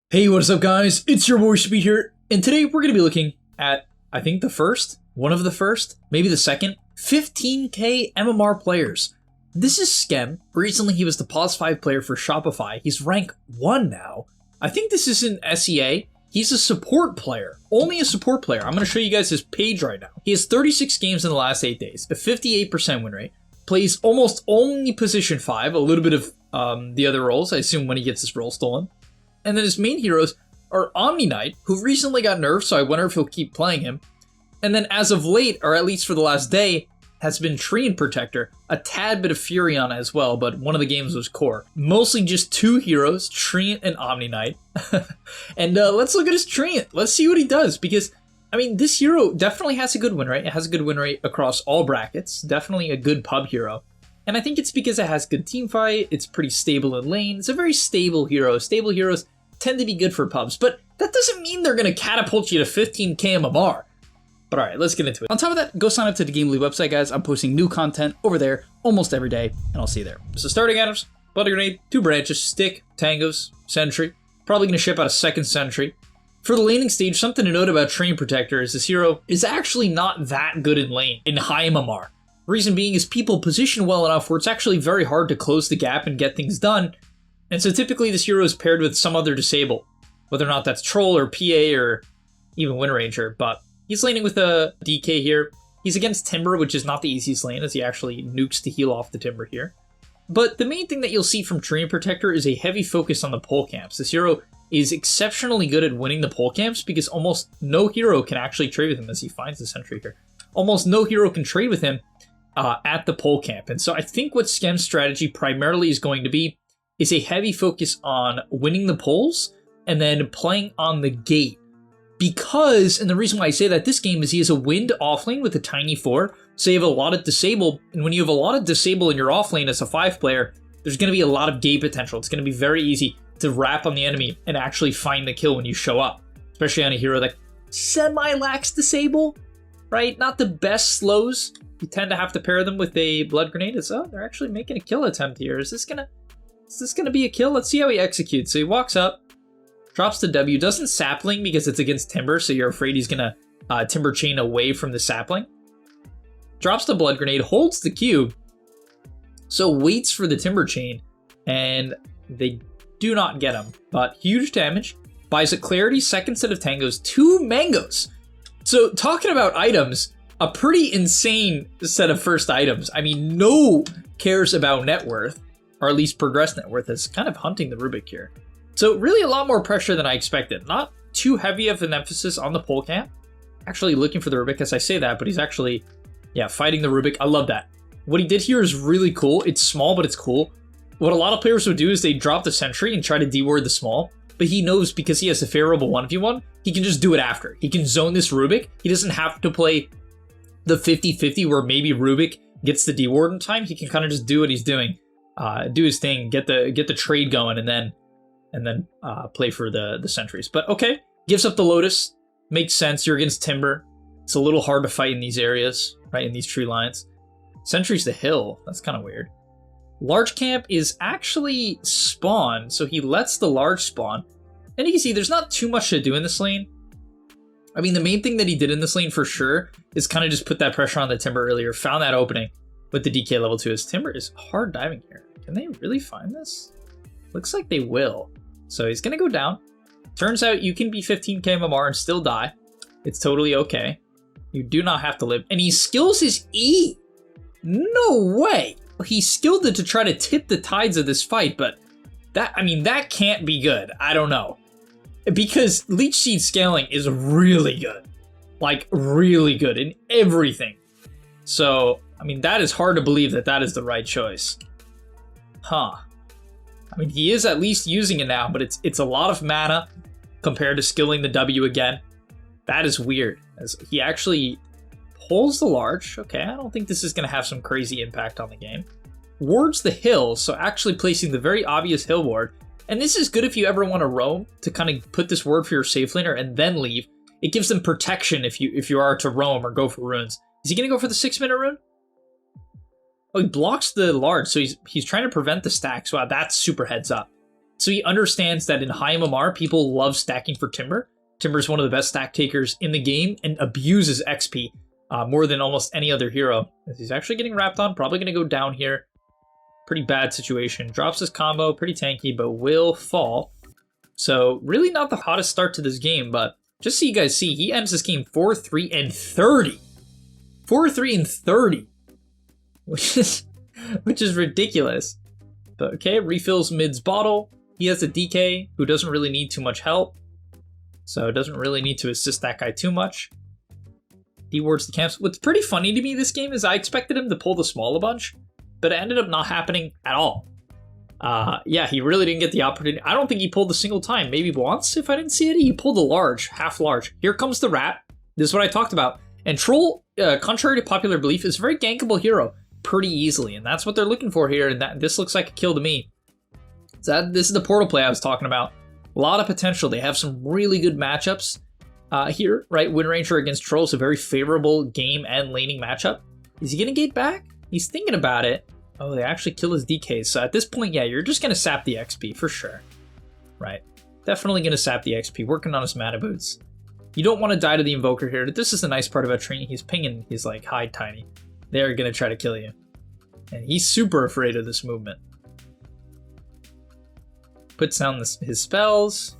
Hey, what's up guys? It's your boy Speed here, and today we're going to be looking at, I think one of the first, maybe the second, 15k MMR players. This is Skem. Recently he was the POS 5 player for Shopify. He's rank 1 now. I think this is in SEA. He's a support player, only a support player. I'm going to show you guys his page right now. He has 36 games in the last 8 days, a 58% win rate, plays almost only position 5, a little bit of the other roles, I assume when he gets his role stolen. And then his main heroes are Omni Knight, who recently got nerfed, so I wonder if he'll keep playing him. And then as of late, or at least for the last day, has been Treant Protector, a tad bit of Furion as well, but one of the games was core. Mostly just two heroes, Treant and Omni Knight. And let's look at his Treant. Let's see what he does, because, I mean, this hero definitely has a good win rate. It has a good win rate across all brackets. Definitely a good pub hero. And I think it's because it has good team fight, it's pretty stable in lane. It's a very stable hero. Stable heroes tend to be good for pubs, but that doesn't mean they're going to catapult you to 15k MMR. But alright, let's get into it. On top of that, go sign up to the gameleap website, guys. I'm posting new content over there almost every day, and I'll see you there. So starting items, blood grenade, 2 branches, stick, tangos, sentry. Probably going to ship out a second sentry. For the laning stage, something to note about Treant Protector is this hero is actually not that good in lane, in high MMR. Reason being is people position well enough where it's actually very hard to close the gap and get things done. And so typically this hero is paired with some other disable, whether or not that's Troll or PA or even Wind Ranger, but he's laning with a DK here. He's against Timber, which is not the easiest lane as he actually nukes to heal off the Timber here. But the main thing that you'll see from Treant Protector is a heavy focus on the pole camps. This hero is exceptionally good at winning the pole camps because almost no hero can actually trade with him as he finds the sentry here. Almost no hero can trade with him at the pole camp. And so I think what Skem's strategy primarily is going to be is a heavy focus on winning the poles and then playing on the gate. Because, and the reason why I say that this game is he has a wind offlane with a tiny 4, so you have a lot of disable, and when you have a lot of disable in your offlane as a 5 player, there's going to be a lot of gate potential. It's going to be very easy to wrap on the enemy and actually find the kill when you show up, especially on a hero that semi-lacks disable, right? Not the best slows. You tend to have to pair them with a blood grenade. So they're actually making a kill attempt here. Is this gonna be a kill? Let's see how he executes. So he walks up, drops the W, doesn't sapling because it's against Timber, so you're afraid he's gonna Timber chain away from the sapling. Drops the blood grenade, holds the cube, so waits for the Timber chain, and they do not get him. But huge damage, buys a Clarity, second set of tangos, 2 mangoes. So talking about items, a pretty insane set of first items. I mean, no cares about net worth, or at least progress net worth, is kind of hunting the Rubik here. So really a lot more pressure than I expected. Not too heavy of an emphasis on the pole camp. Actually looking for the Rubik as I say that, but he's actually, yeah, fighting the Rubik. I love that. What he did here is really cool. It's small, but it's cool. What a lot of players would do is they drop the sentry and try to deward the small, but he knows because he has a favorable 1v1, he can just do it after. He can zone this Rubik. He doesn't have to play the 50-50 where maybe Rubik gets the deward in time. He can kind of just do what he's doing. Do his thing, get the trade going, and then play for the sentries. But okay, gives up the Lotus. Makes sense. You're against Timber. It's a little hard to fight in these areas, right? In these tree lines. Sentry's the hill. That's kind of weird. Large camp is actually spawn, so he lets the large spawn. And you can see there's not too much to do in this lane. I mean, the main thing that he did in this lane for sure is kind of just put that pressure on the Timber earlier. Found that opening with the DK level 2. His Timber is hard diving here. Can they really find this? Looks like they will. So he's going to go down. Turns out you can be 15k MMR and still die. It's totally okay. You do not have to live. And he skills his E. No way. He skilled it to try to tip the tides of this fight, but that can't be good. I don't know. Because Leech Seed scaling is really good. Like, really good in everything. So, I mean, that is hard to believe that is the right choice. Huh. I mean, he is at least using it now, but it's a lot of mana compared to skilling the W again. That is weird, as he actually pulls the large. Okay, I don't think this is going to have some crazy impact on the game. Wards the hill, so actually placing the very obvious hill ward. And this is good if you ever want to roam, to kind of put this ward for your safe laner and then leave. It gives them protection if you are to roam or go for runes. Is he going to go for the 6-minute rune? Oh, he blocks the large, so he's trying to prevent the stacks. Wow, that's super heads up. So he understands that in high MMR, people love stacking for Timber. Timber is one of the best stack takers in the game and abuses XP more than almost any other hero. He's actually getting wrapped on, probably going to go down here. Pretty bad situation. Drops his combo, pretty tanky, but will fall. So really not the hottest start to this game, but just so you guys see, he ends this game 4-3 and 30. 4-3 and 30. Which is ridiculous. But okay, refills mid's bottle. He has a DK who doesn't really need too much help. So doesn't really need to assist that guy too much. Dewards the camps. What's pretty funny to me this game is I expected him to pull the small a bunch, but it ended up not happening at all. Yeah, he really didn't get the opportunity. I don't think he pulled a single time. Maybe once if I didn't see it. He pulled a large, half large. Here comes the rat. This is what I talked about. And Troll, contrary to popular belief, is a very gankable hero pretty easily. And that's what they're looking for here. And this looks like a kill to me. So this is the portal play I was talking about. A lot of potential. They have some really good matchups here, right? Wind Ranger against Troll is a very favorable game and laning matchup. Is he going to gate back? He's thinking about it. Oh, they actually kill his DKs. So at this point, yeah, you're just going to sap the XP for sure. Right. Definitely going to sap the XP. Working on his mana boots. You don't want to die to the Invoker here. This is the nice part about Treant. He's pinging. He's like, hide, Tiny. They're going to try to kill you. And he's super afraid of this movement. Puts down his spells.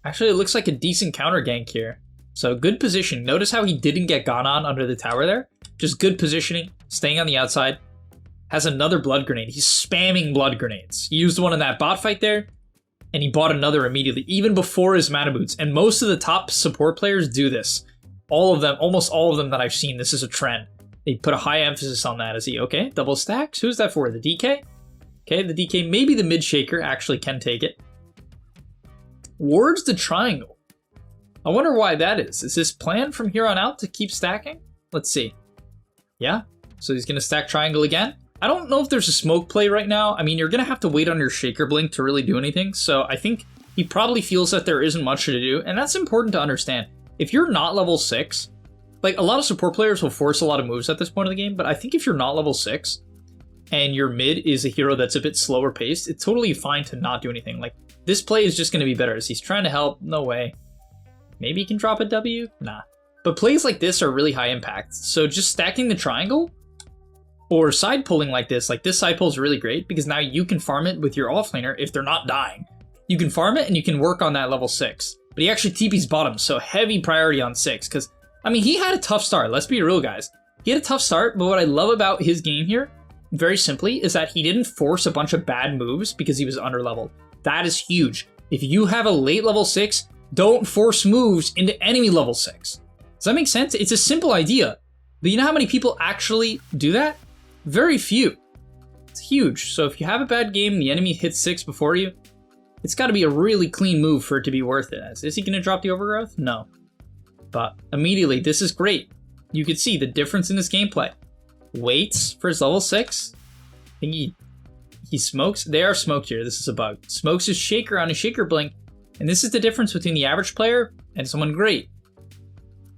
Actually, it looks like a decent counter gank here. So good position. Notice how he didn't get gone on under the tower there. Just good positioning. Staying on the outside. Has another blood grenade. He's spamming blood grenades. He used one in that bot fight there. And he bought another immediately. Even before his mana boots. And most of the top support players do this. All of them. Almost all of them that I've seen. This is a trend. They put a high emphasis on that. Is he okay? Double stacks? Who's that for? The DK? Okay, the DK, maybe the mid shaker actually can take it. Wards the triangle. I wonder why that is. Is his plan from here on out to keep stacking? Let's see. Yeah, so he's going to stack triangle again. I don't know if there's a smoke play right now. I mean, you're going to have to wait on your shaker blink to really do anything. So I think he probably feels that there isn't much to do. And that's important to understand. If you're not level 6, like a lot of support players will force a lot of moves at this point of the game. But I think if you're not level 6, and your mid is a hero that's a bit slower paced, it's totally fine to not do anything. Like, this play is just going to be better. As he's trying to help, no way. Maybe he can drop a W? Nah. But plays like this are really high impact. So just stacking the triangle, or side pulling like this side pull is really great, because now you can farm it with your offlaner if they're not dying. You can farm it and you can work on that level 6. But he actually TP's bottom, so heavy priority on 6. Because, I mean, he had a tough start. Let's be real, guys. He had a tough start, but what I love about his game here, very simply, is that he didn't force a bunch of bad moves because he was underleveled. That is huge. If you have a late level 6, don't force moves into enemy level 6. Does that make sense? It's a simple idea. But you know how many people actually do that? Very few. It's huge. So if you have a bad game and the enemy hits 6 before you, it's got to be a really clean move for it to be worth it. Is he going to drop the overgrowth? No. But immediately, this is great. You can see the difference in this gameplay. Waits for his level 6. I think he smokes. They are smoked here. This is a bug. Smokes his shaker on his shaker blink. And this is the difference between the average player and someone great.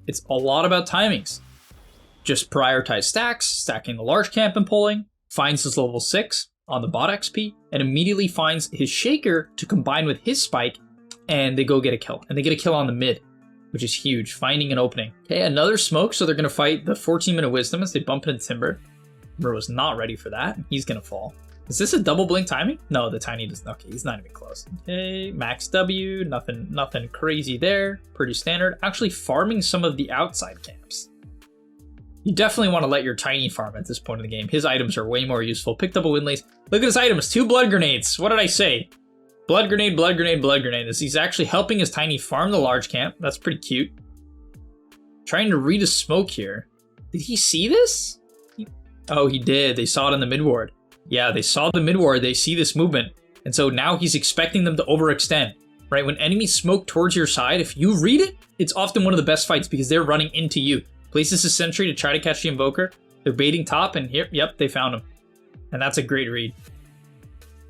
It's a lot about timings. Just prioritize stacks, stacking the large camp and pulling, finds his level 6 on the bot XP, and immediately finds his shaker to combine with his spike, and they go get a kill. And they get a kill on the mid, which is huge, finding an opening. Okay, another smoke, so they're going to fight the 14-minute wisdom as they bump into Timber. Timber was not ready for that. He's going to fall. Is this a double blink timing? No, the Tiny doesn't. Okay, he's not even close. Okay, max W, nothing crazy there. Pretty standard. Actually farming some of the outside camps. You definitely want to let your Tiny farm at this point in the game. His items are way more useful. Picked up a wind lace. Look at his items, 2 blood grenades. What did I say? Blood grenade, blood grenade, blood grenade. He's actually helping his Tiny farm the large camp. That's pretty cute. Trying to read a smoke here. Did he see this? Oh, he did. They saw it in the mid ward. Yeah, they saw the mid ward. They see this movement. And so now he's expecting them to overextend. Right? When enemies smoke towards your side, if you read it, it's often one of the best fights because they're running into you. Places a sentry to try to catch the Invoker. They're baiting top, and here, yep, they found him. And that's a great read.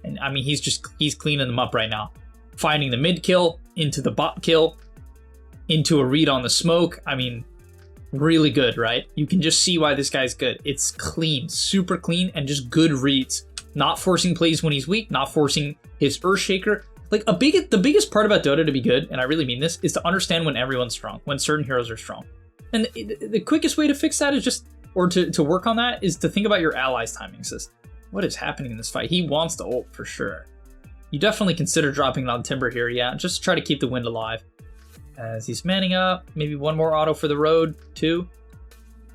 And I mean, he's cleaning them up right now. Finding the mid kill, into the bot kill, into a read on the smoke. I mean, really good, right? You can just see why this guy's good. It's clean, super clean, and just good reads. Not forcing plays when he's weak, not forcing his Earthshaker. Like the biggest part about Dota to be good, and I really mean this, is to understand when everyone's strong, when certain heroes are strong. And the quickest way to fix that is just, or to work on that, is to think about your allies' timings. What is happening in this fight? He wants to ult for sure. You definitely consider dropping it on Timber here, yeah, just to try to keep the wind alive. As he's manning up, maybe one more auto for the road, too.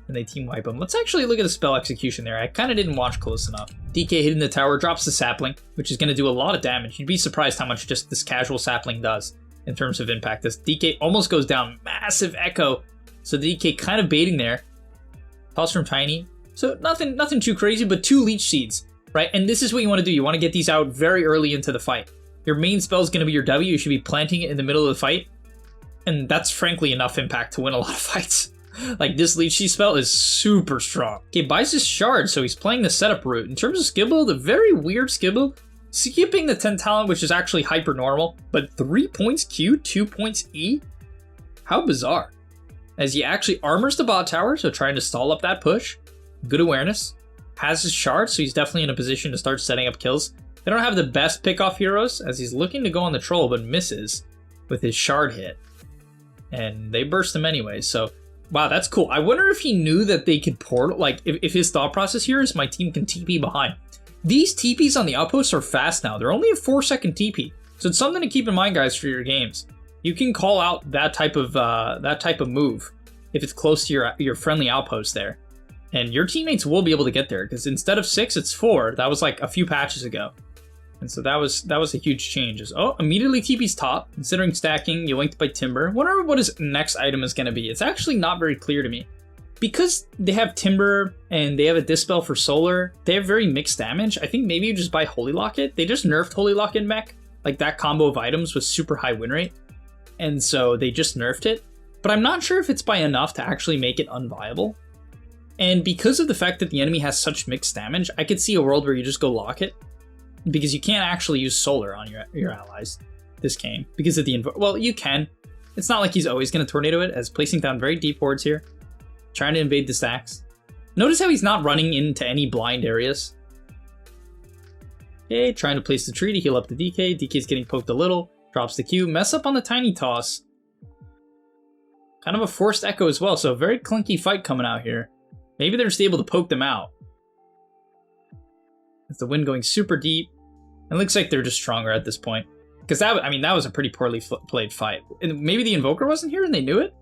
And they team wipe him. Let's actually look at the spell execution there. I kind of didn't watch close enough. DK hitting the tower, drops the sapling, which is going to do a lot of damage. You'd be surprised how much just this casual sapling does in terms of impact. This DK almost goes down. Massive echo. So the DK kind of baiting there. Toss from Tiny. So nothing too crazy, but 2 leech seeds, right? And this is what you want to do. You want to get these out very early into the fight. Your main spell is going to be your W. You should be planting it in the middle of the fight. And that's frankly enough impact to win a lot of fights. Like, this leech seed spell is super strong. Okay, buys his shard, so he's playing the setup route. In terms of skill build, a very weird skill build. Skipping the 10 talent, which is actually hyper normal, but 3 points Q, 2 points E? How bizarre. As he actually armors the bot tower, so trying to stall up that push. Good awareness. Has his shard, so he's definitely in a position to start setting up kills. They don't have the best pick-off heroes, as he's looking to go on the troll, but misses with his shard hit. And they burst him anyway, so... Wow, that's cool. I wonder if he knew that they could portal, like, if his thought process here is my team can TP behind. These TPs on the outposts are fast now. They're only a 4-second TP. So it's something to keep in mind, guys, for your games. You can call out that type of move if it's close to your friendly outpost there. And your teammates will be able to get there, because instead of 6, it's 4. That was like a few patches ago. And so that was a huge change. Oh, immediately TP's top. Considering stacking, you linked by Timber. Wonder what his next item is going to be. It's actually not very clear to me. Because they have Timber and they have a Dispel for Solar, they have very mixed damage. I think maybe you just buy Holy Locket. They just nerfed Holy Locket mech. Like, that combo of items was super high win rate. And so they just nerfed it. But I'm not sure if it's by enough to actually make it unviable. And because of the fact that the enemy has such mixed damage, I could see a world where you just go Locket. Because you can't actually use Solar on your allies this game. Because of the well, you can. It's not like he's always going to Tornado it, as placing down very deep wards here. Trying to invade the stacks. Notice how he's not running into any blind areas. Okay, trying to place the tree to heal up the DK. DK's getting poked a little. Drops the Q. Mess up on the Tiny Toss. Kind of a forced echo as well, so a very clunky fight coming out here. Maybe they're just able to poke them out. With the wind going super deep. It looks like they're just stronger at this point. Because that was a pretty poorly played fight. And maybe the Invoker wasn't here and they knew it?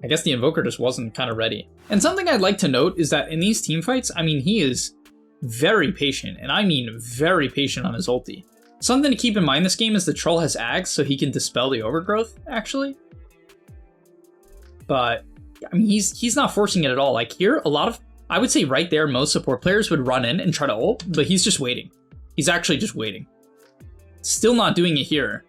I guess the Invoker just wasn't kind of ready. And something I'd like to note is that in these team fights, he is very patient. And I mean very patient on his ulti. Something to keep in mind this game is the Troll has Ags, so he can dispel the overgrowth, actually. But, he's not forcing it at all. Like here, I would say right there, most support players would run in and try to ult, but he's just waiting. He's actually just waiting. Still not doing it here.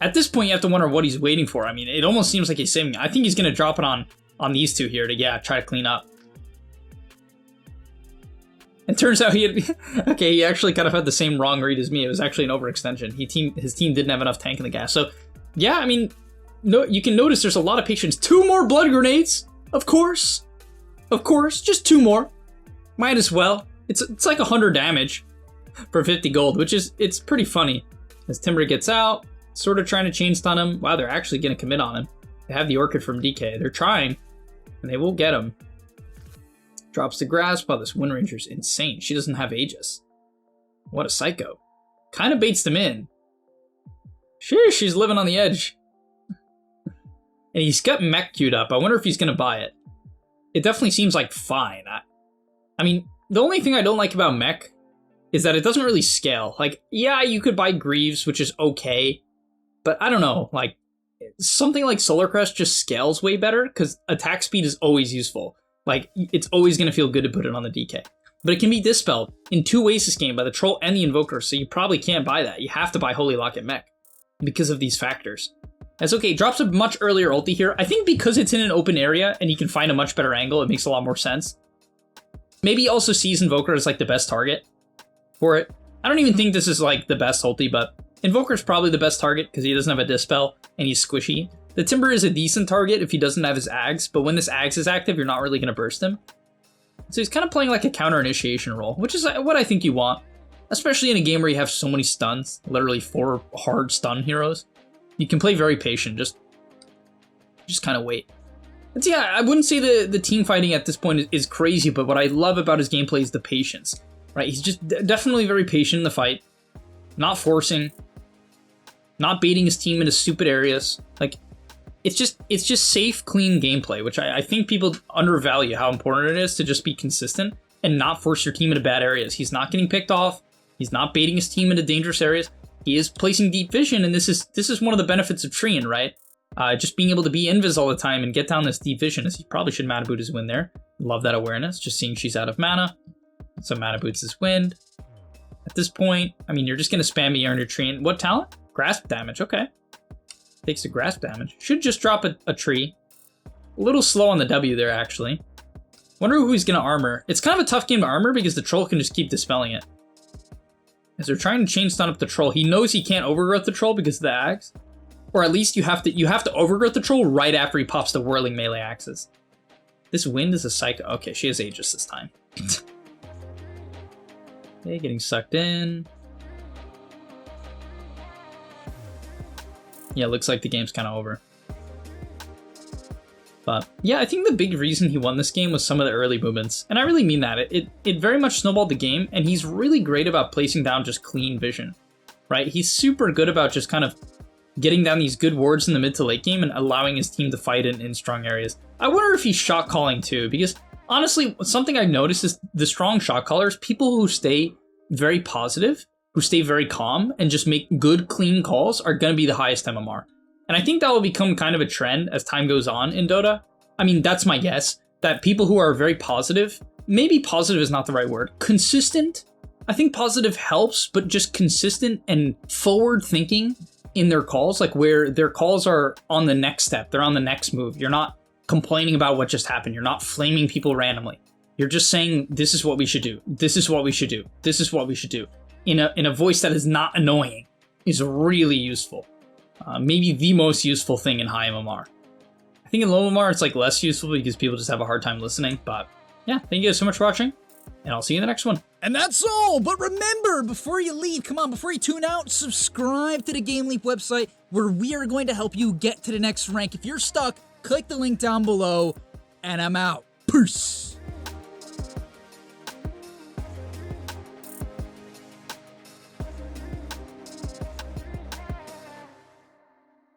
At this point, you have to wonder what he's waiting for. It almost seems like he's saving. I think he's going to drop it on these two here to, try to clean up. It turns out he actually kind of had the same wrong read as me. It was actually an overextension. His team didn't have enough tank in the gas. So, yeah, no, you can notice there's a lot of patience. 2 more blood grenades, of course. Of course, just 2 more. Might as well. It's like 100 damage for 50 gold, which is, it's pretty funny. As Timber gets out, sort of trying to chain stun him. Wow, they're actually going to commit on him. They have the Orchid from DK. They're trying, and they will get him. Drops the grasp. Wow, this Wind Ranger's insane. She doesn't have Aegis. What a psycho. Kind of baits them in. Sheesh, she's living on the edge. And he's got mech queued up. I wonder if he's going to buy it. It definitely seems like fine. The only thing I don't like about mech is that it doesn't really scale. Like, yeah, you could buy Greaves, which is okay, but I don't know, like, something like Solar Crest just scales way better, because attack speed is always useful. Like, it's always going to feel good to put it on the DK. But it can be dispelled in 2 ways this game, by the Troll and the Invoker, so you probably can't buy that. You have to buy Holy Locket Mech, because of these factors. That's okay, drops a much earlier ulti here. I think because it's in an open area and you can find a much better angle, it makes a lot more sense. Maybe he also sees Invoker as like the best target for it. I don't even think this is like the best ulti, but Invoker's probably the best target because he doesn't have a Dispel and he's squishy. The Timber is a decent target if he doesn't have his Ags, but when this Ags is active, you're not really going to burst him. So he's kind of playing like a counter initiation role, which is what I think you want. especially in a game where you have so many stuns, literally 4 hard stun heroes. You can play very patient, just kind of wait. But yeah, I wouldn't say the team fighting at this point is crazy, but what I love about his gameplay is the patience, right? He's just definitely very patient in the fight, not forcing, not baiting his team into stupid areas. Like, it's just safe, clean gameplay, which I think people undervalue how important it is to just be consistent and not force your team into bad areas. He's not getting picked off. He's not baiting his team into dangerous areas. He is placing deep vision, and this is one of the benefits of Treant, right? Just being able to be invis all the time and get down this deep vision, as he probably should mana boot his win there. Love that awareness, just seeing she's out of mana. So mana boots his wind. At this point, I mean, you're just going to spam me on your Treant. What talent? Grasp damage, okay. Takes the grasp damage. Should just drop a tree. A little slow on the W there, actually. Wonder who he's going to armor. It's kind of a tough game to armor because the troll can just keep dispelling it. As they're trying to chain stun up the troll, he knows he can't overgrowth the troll because of the axe. Or at least you have to overgrowth the troll right after he pops the whirling melee axes. This wind is a psycho. Okay, she has Aegis this time. Okay, getting sucked in. Yeah, looks like the game's kind of over. But yeah, I think the big reason he won this game was some of the early movements. And I really mean that. It very much snowballed the game, and he's really great about placing down just clean vision, right? He's super good about just kind of getting down these good wards in the mid to late game and allowing his team to fight in strong areas. I wonder if he's shot calling too, because honestly, something I've noticed is the strong shot callers, people who stay very positive, who stay very calm and just make good, clean calls are going to be the highest MMR. And I think that will become kind of a trend as time goes on in Dota. I mean, that's my guess, that people who are very positive, maybe positive is not the right word, consistent. I think positive helps, but just consistent and forward thinking in their calls, like where their calls are on the next step, they're on the next move. You're not complaining about what just happened. You're not flaming people randomly. You're just saying, this is what we should do. This is what we should do. This is what we should do. In a voice that is not annoying is really useful. Maybe the most useful thing in high MMR. I think in low MMR it's like less useful because people just have a hard time listening. But yeah, thank you guys so much for watching, and I'll see you in the next one. And that's all, but remember, before you leave, come on, before you tune out, subscribe to the GameLeap website where we are going to help you get to the next rank. If you're stuck, click the link down below, and I'm out. Peace!